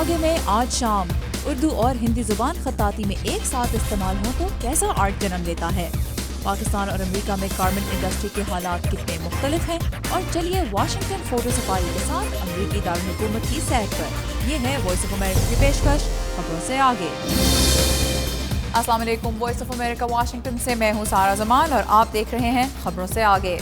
आगे में आज शाम उर्दू और हिंदी जुबान खताती में एक साथ इस्तेमाल हो तो कैसा आर्ट जन्म लेता है। पाकिस्तान और अमेरिका में गारमेंट इंडस्ट्री के हालात कितने मुख्तलिफ हैं। और चलिए वाशिंगटन फोटो सफारी के साथ अमेरिकी दारुल-हुकूमत की सैर पर। ये है वॉइस ऑफ अमेरिका की पेशकश खबरों से आगे। अस्सलाम वालेकुम, वॉइस ऑफ अमेरिका वाशिंगटन से मैं हूँ सारा जमान और आप देख रहे हैं खबरों से आगे।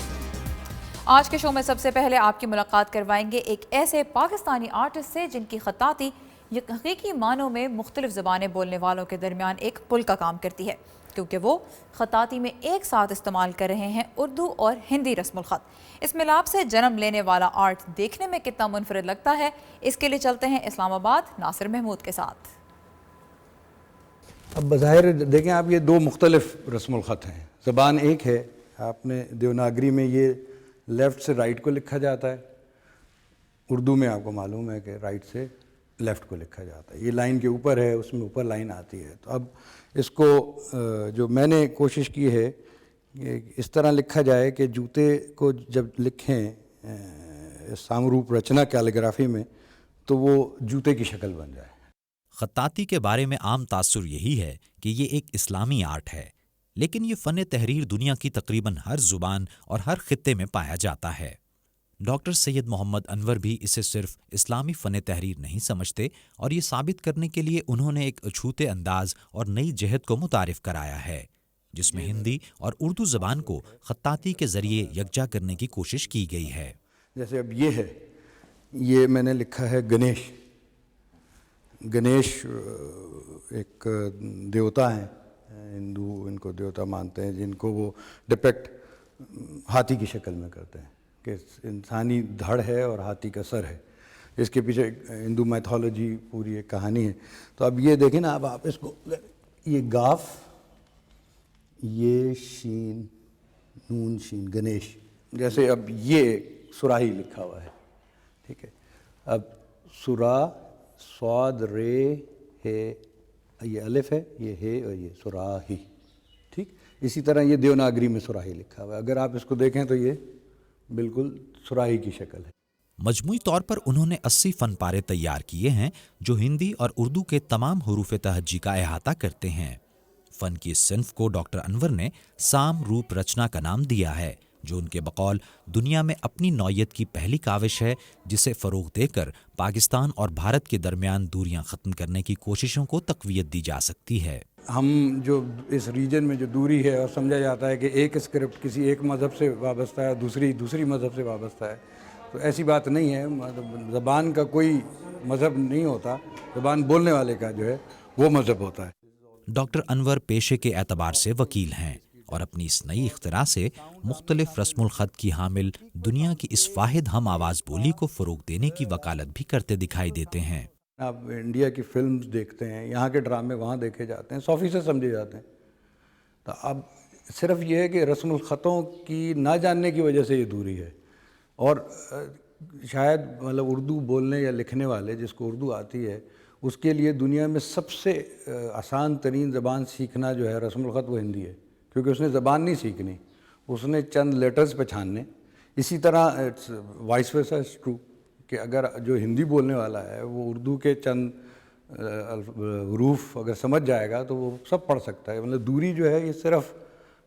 आज के शो में सबसे पहले आपकी मुलाकात करवाएंगे एक ऐसे पाकिस्तानी आर्टिस्ट से जिनकी खताती हकीकी मानों में मुख्तलिफ ज़बानें बोलने वालों के दरमियान एक पुल का काम करती है, क्योंकि वो खताती में एक साथ इस्तेमाल कर रहे हैं उर्दू और हिंदी रस्मुल ख़त। इस मिलाप से जन्म लेने वाला आर्ट देखने में कितना मुनफरिद लगता है, इसके लिए चलते हैं इस्लामाबाद नासिर महमूद के साथ। अब बज़ाहिर देखें आप, ये दो मुख्तलिफ रस्मुल ख़त हैं। ज़बान एक है, आपने देवनागरी में ये लेफ़्ट से राइट को लिखा जाता है, उर्दू में आपको मालूम है कि राइट से लेफ़्ट को लिखा जाता है। ये लाइन के ऊपर है, उसमें ऊपर लाइन आती है। तो अब इसको जो मैंने कोशिश की है इस तरह लिखा जाए कि जूते को जब लिखें सामरूप रचना कैलीग्राफी में तो वो जूते की शक्ल बन जाए। खत्ताती के बारे में आम तासुर यही है कि ये एक इस्लामी आर्ट है, लेकिन ये फ़न तहरीर दुनिया की तकरीबन हर ज़ुबान और हर खित्ते में पाया जाता है। डॉक्टर सैयद मोहम्मद अनवर भी इसे सिर्फ इस्लामी फ़न तहरीर नहीं समझते और ये साबित करने के लिए उन्होंने एक अछूते अंदाज और नई जहत को मुतारिफ कराया है, जिसमें हिंदी और उर्दू ज़बान को खत्ताती के ज़रिए यकजा करने की कोशिश की गई है। जैसे अब ये है, ये मैंने लिखा है गणेश। गणेश एक देवता हैं, हिंदू इनको देवता मानते हैं, जिनको वो डिपेक्ट हाथी की शक्ल में करते हैं कि इंसानी धड़ है और हाथी का सर है। इसके पीछे हिंदू मैथोलॉजी पूरी एक कहानी है। तो अब ये देखें ना, अब आप इसको, ये गाफ, ये शीन, नून शीन, गणेश। जैसे अब ये सुराही लिखा हुआ है, ठीक है। अब सुरा, स्वाद, रे, है, ये अलिफ है, ये है और ये सुराही, ठीक। इसी तरह ये देवनागरी में सुराही लिखा हुआ है। अगर आप इसको देखें तो ये बिल्कुल सुराही की शक्ल है। मजमूई तौर पर उन्होंने 80 फ़न पारे तैयार किए हैं जो हिंदी और उर्दू के तमाम हरूफ तहज्जी का अहाता करते हैं। फ़न की इस सिन्फ को डॉक्टर अनवर ने साम रूप रचना का नाम दिया है, जो उनके बकौल दुनिया में अपनी नौयत की पहली काविश है, जिसे फ़रोग़ देकर पाकिस्तान और भारत के दरमियान दूरियां ख़त्म करने की कोशिशों को तक़वियत दी जा सकती है। हम जो इस रीजन में जो दूरी है, और समझा जाता है कि एक स्क्रिप्ट किसी एक मज़हब से वाबस्ता है, दूसरी मज़हब से वाबस्ता है, तो ऐसी बात नहीं है। मतलब ज़बान का कोई मज़हब नहीं होता, ज़बान बोलने वाले का जो है वो मज़हब होता है। डॉक्टर अनवर पेशे के एतबार से वकील हैं और अपनी इस नई इख्तिरा से मुख्तलिफ रस्मुल ख़त की हामिल दुनिया की इस वाहिद हम आवाज़ बोली को फ़रोग़ देने की वकालत भी करते दिखाई देते हैं। आप इंडिया की फिल्म्स देखते हैं, यहाँ के ड्रामे वहाँ देखे जाते हैं, 100% समझे जाते हैं। तो अब सिर्फ ये है कि रस्मुल ख़तों की ना जानने की वजह से ये दूरी है। और शायद मतलब उर्दू बोलने या लिखने वाले, जिसको उर्दू आती है, उसके लिए दुनिया में सबसे आसान तरीन ज़बान सीखना जो है रस्मुल ख़त, वो हिंदी है, क्योंकि उसने ज़बान नहीं सीखनी, उसने चंद लेटर्स पहचानने। इसी तरह it's vice versa is true कि अगर जो हिंदी बोलने वाला है वो उर्दू के चंद हरूफ अगर समझ जाएगा तो वो सब पढ़ सकता है। मतलब दूरी जो है ये सिर्फ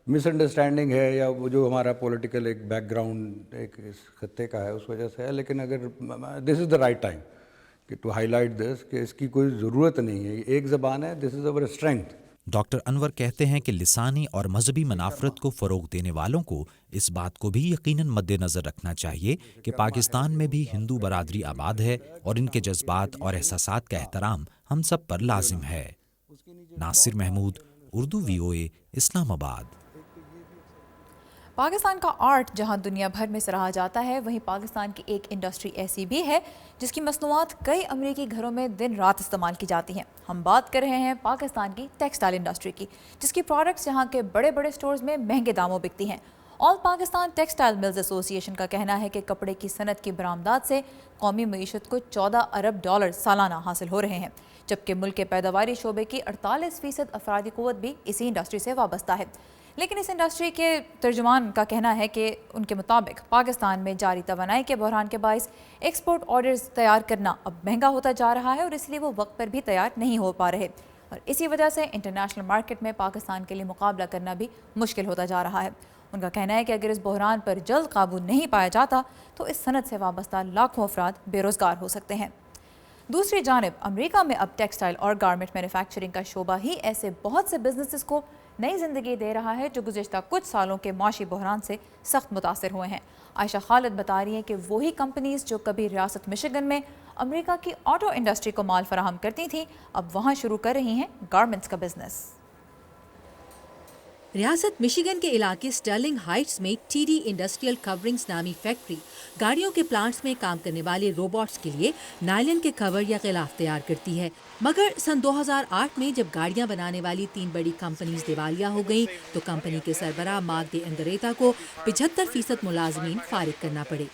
मिसअंडरस्टैंडिंग है, या वो जो हमारा पॉलिटिकल एक बैकग्राउंड एक इस खत्ते का है उस वजह से है। लेकिन अगर this is the right time कि टू हाईलाइट दिस कि इसकी कोई ज़रूरत नहीं है, ये एक ज़बान है, this is our strength. Doctor Anwar कहते हैं कि लिसानी और मजहबी मनाफरत को फ़रोग़ देने वालों को इस बात को भी यकीनन मद्देनज़र रखना चाहिए कि पाकिस्तान में भी हिंदू बरादरी आबाद है और इनके जज्बात और एहसासात का एहतराम हम सब पर लाजिम है। नासिर महमूद, उर्दू VOA, इस्लामाबाद। पाकिस्तान का आर्ट जहां दुनिया भर में सराहा जाता है, वहीं पाकिस्तान की एक इंडस्ट्री ऐसी भी है जिसकी मसनूआत कई अमरीकी घरों में दिन रात इस्तेमाल की जाती हैं। हम बात कर रहे हैं पाकिस्तान की टेक्सटाइल इंडस्ट्री की, जिसकी प्रोडक्ट्स यहाँ के बड़े बड़े स्टोर्स में महंगे दामों बिकती हैं। All Pakistan textile mills association का कहना है कि कपड़े की सनत की बरामदात से कौमी मईशत को $14 अरब सालाना हासिल हो रहे हैं, जबकि मुल्क के पैदावारी शोबे की 48% अफरादी क़ुव्वत भी इसी इंडस्ट्री से वाबस्ता है। لیکن اس انڈسٹری کے ترجمان کا کہنا ہے کہ ان کے مطابق پاکستان میں جاری توانائی کے بحران کے باعث ایکسپورٹ آرڈرز تیار کرنا اب مہنگا ہوتا جا رہا ہے اور اس لیے وہ وقت پر بھی تیار نہیں ہو پا رہے، اور اسی وجہ سے انٹرنیشنل مارکیٹ میں پاکستان کے لیے مقابلہ کرنا بھی مشکل ہوتا جا رہا ہے۔ ان کا کہنا ہے کہ اگر اس بحران پر جلد قابو نہیں پایا جاتا تو اس صنعت سے وابستہ لاکھوں افراد بے روزگار ہو سکتے ہیں۔ دوسری جانب امریکہ میں اب ٹیکسٹائل اور گارمنٹ مینوفیکچرنگ کا شعبہ ہی ایسے بہت سے بزنسز کو نئی زندگی دے رہا ہے جو گزشتہ کچھ سالوں کے معاشی بحران سے سخت متاثر ہوئے ہیں۔ عائشہ خالد بتا رہی ہیں کہ وہی کمپنیز جو کبھی ریاست مشیگن میں امریکہ کی آٹو انڈسٹری کو مال فراہم کرتی تھیں اب وہاں شروع کر رہی ہیں گارمنٹس کا بزنس۔ ریاست مشیگن کے علاقے سٹرلنگ ہائٹس میں ٹی ڈی انڈسٹریل کورنگز نامی فیکٹری گاڑیوں کے پلانٹس میں کام کرنے والے روبوٹس کے لیے نائلن کے کور یا غلاف تیار کرتی ہے، مگر سن 2008 میں جب گاڑیاں بنانے والی 3 بڑی کمپنیز دیوالیہ ہو گئیں تو کمپنی کے سربراہ مارک ڈے انگریتا کو 75% ملازمین فارغ کرنا پڑے۔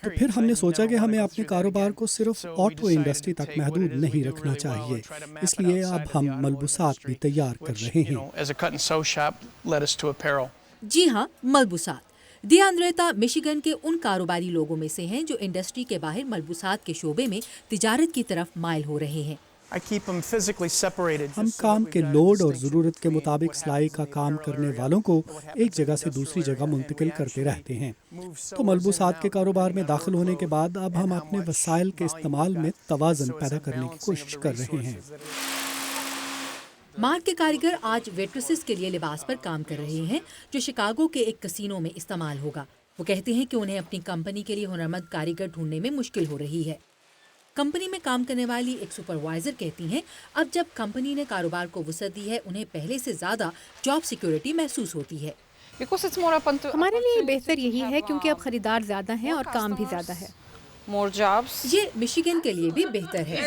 تو پھر ہم نے سوچا کہ ہمیں اپنے کاروبار کو صرف آٹو انڈسٹری تک محدود نہیں رکھنا چاہیے، اس لیے اب ہم ملبوسات بھی تیار کر رہے ہیں۔ جی ہاں، ملبوسات۔ ڈے انگریتا مشیگن کے ان کاروباری لوگوں میں سے ہیں جو انڈسٹری کے باہر ملبوسات کے شعبے میں تجارت کی طرف مائل ہو رہے ہیں۔ ہم کام کے لوڈ اور ضرورت کے مطابق سلائی کا کام کرنے والوں کو ایک جگہ سے دوسری جگہ منتقل کرتے رہتے ہیں۔ تو ملبوسات کے کاروبار میں داخل ہونے کے بعد اب ہم اپنے وسائل کے استعمال میں توازن پیدا کرنے کی کوشش کر رہے ہیں۔ مارک کے کاریگر آج ویٹریسز کے لیے لباس پر کام کر رہے ہیں جو شکاگو کے ایک کسینو میں استعمال ہوگا۔ وہ کہتے ہیں کہ انہیں اپنی کمپنی کے لیے ہنرمند کاریگر ڈھونڈنے میں مشکل ہو رہی ہے۔ کمپنی میں کام کرنے والی ایک سپروائزر کہتی ہیں اب جب کمپنی نے کاروبار کو وسعت دی ہے انہیں پہلے سے زیادہ جاب سیکیورٹی محسوس ہوتی ہے۔ ہمارے لیے بہتر یہی ہے کیونکہ اب خریدار زیادہ ہیں اور کام بھی زیادہ ہے۔ یہ مشیگن کے لیے بھی بہتر ہے۔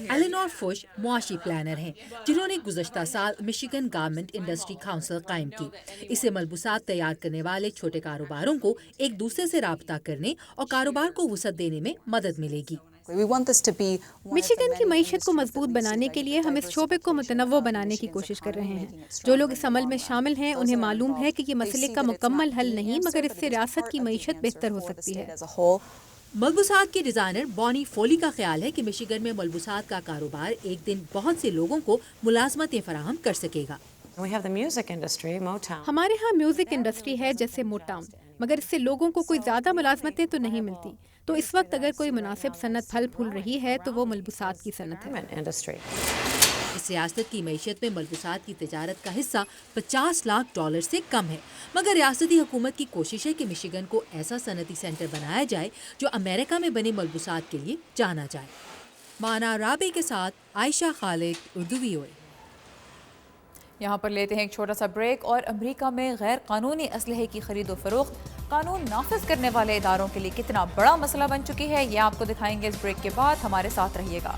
ایلینور فش معاشی پلانر ہیں جنہوں نے گزشتہ سال مشیگن گارمنٹ انڈسٹری کونسل قائم کی۔ اسے ملبوسات تیار کرنے والے چھوٹے کاروباروں کو ایک دوسرے سے رابطہ کرنے اور کاروبار کو وسعت دینے میں مدد ملے گی۔ مشیگن کی معیشت کو مضبوط بنانے کے لیے ہم اس شعبے کو متنوع بنانے کی کوشش کر رہے ہیں۔ جو لوگ اس عمل میں شامل ہیں انہیں معلوم ہے کہ یہ مسئلے کا مکمل حل نہیں مگر اس سے ریاست کی معیشت بہتر ہو سکتی ہے۔ ملبوسات کے ڈیزائنر بونی فولی کا خیال ہے کہ مشیگن میں ملبوسات کا کاروبار ایک دن بہت سے لوگوں کو ملازمتیں فراہم کر سکے گا۔ ہمارے ہاں میوزک انڈسٹری ہے جیسے موٹاؤن، مگر اس سے لوگوں کو کوئی زیادہ ملازمتیں تو نہیں ملتی، تو اس وقت اگر کوئی مناسب صنعت پھل پھول رہی ہے تو وہ ملبوسات کی صنعت ہے۔ اس ریاست کی معیشت میں ملبوسات کی تجارت کا حصہ $50 لاکھ سے کم ہے، مگر ریاستی حکومت کی کوشش ہے کہ مشیگن کو ایسا صنعتی سینٹر بنایا جائے جو امریکہ میں بنے ملبوسات کے لیے جانا جائے۔ مانا رابع کے ساتھ عائشہ خالد، اردو VOA۔ یہاں پر لیتے ہیں ایک چھوٹا سا بریک۔ اور امریکہ میں غیر قانونی اسلحے کی خرید و فروخت قانون نافذ کرنے والے اداروں کے لیے کتنا بڑا مسئلہ بن چکی ہے، یہ آپ کو دکھائیں گے اس بریک کے بعد، ہمارے ساتھ رہیے گا۔